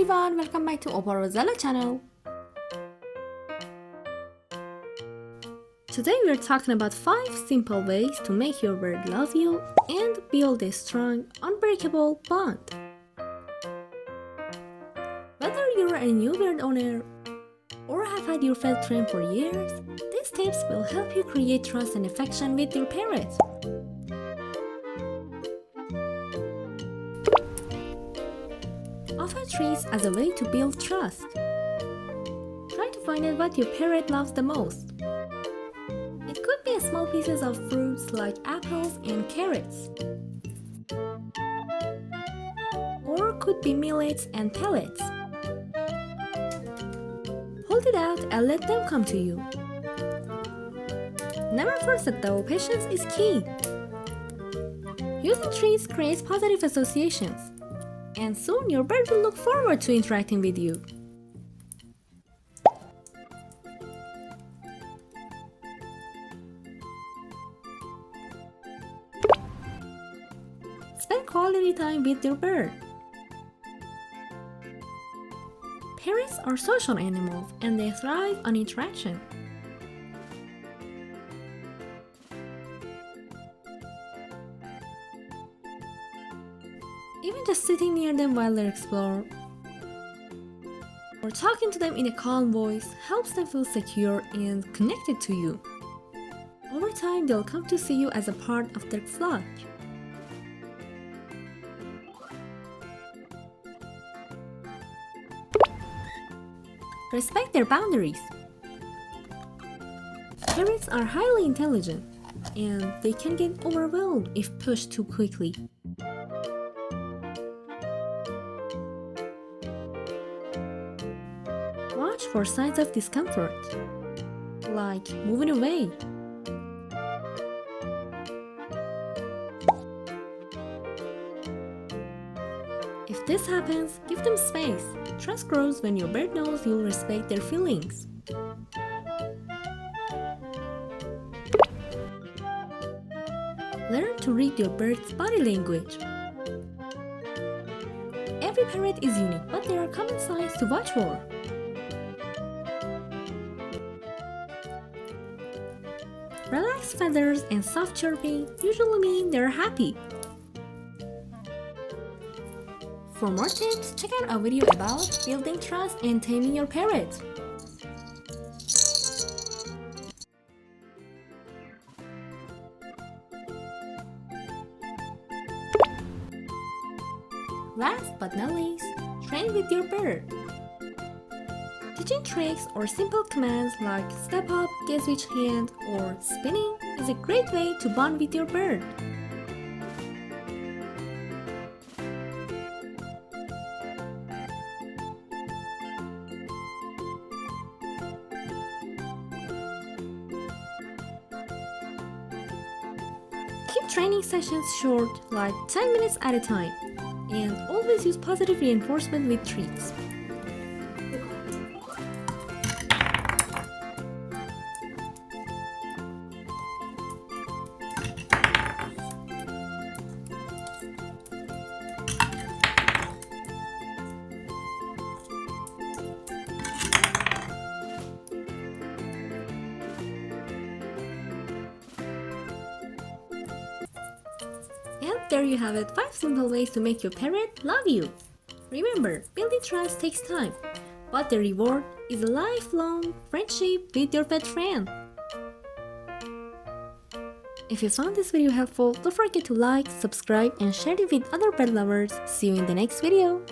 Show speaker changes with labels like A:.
A: everyone, welcome back to Opal Rosella channel. Today we're talking about 5 simple ways to make your bird love you and build a strong, unbreakable bond. Whether you're a new bird owner or have had your pet trained for years, these tips will help you create trust and affection with your parrots. Offer treats as a way to build trust. Try to find out what your parrot loves the most. It could be small pieces of fruits like apples and carrots, or could be millets and pellets. Hold it out and let them come to you. Never force it though, patience is key. Using treats creates positive associations, and soon your bird will look forward to interacting with you. Spend quality time with your bird. Parrots are social animals and they thrive on interaction. Even just sitting near them while they explore or talking to them in a calm voice helps them feel secure and connected to you. Over time, they'll come to see you as a part of their flock. Respect their boundaries. Parrots are highly intelligent and they can get overwhelmed if pushed too quickly. Watch for signs of discomfort, like moving away. If this happens, give them space. Trust grows when your bird knows you'll respect their feelings. Learn to read your bird's body language. Every parrot is unique, but there are common signs to watch for. Relaxed feathers and soft chirping usually mean they're happy. For more tips, check out our video about building trust and taming your parrot. Last but not least, train with your bird. Teaching tricks or simple commands like step up, get switch hand, or spinning is a great way to bond with your bird. Keep training sessions short, like 10 minutes at a time, and always use positive reinforcement with treats. And there you have it, 5 simple ways to make your parrot love you. Remember, building trust takes time, but the reward is a lifelong friendship with your pet friend. If you found this video helpful, don't forget to like, subscribe, and share it with other pet lovers. See you in the next video.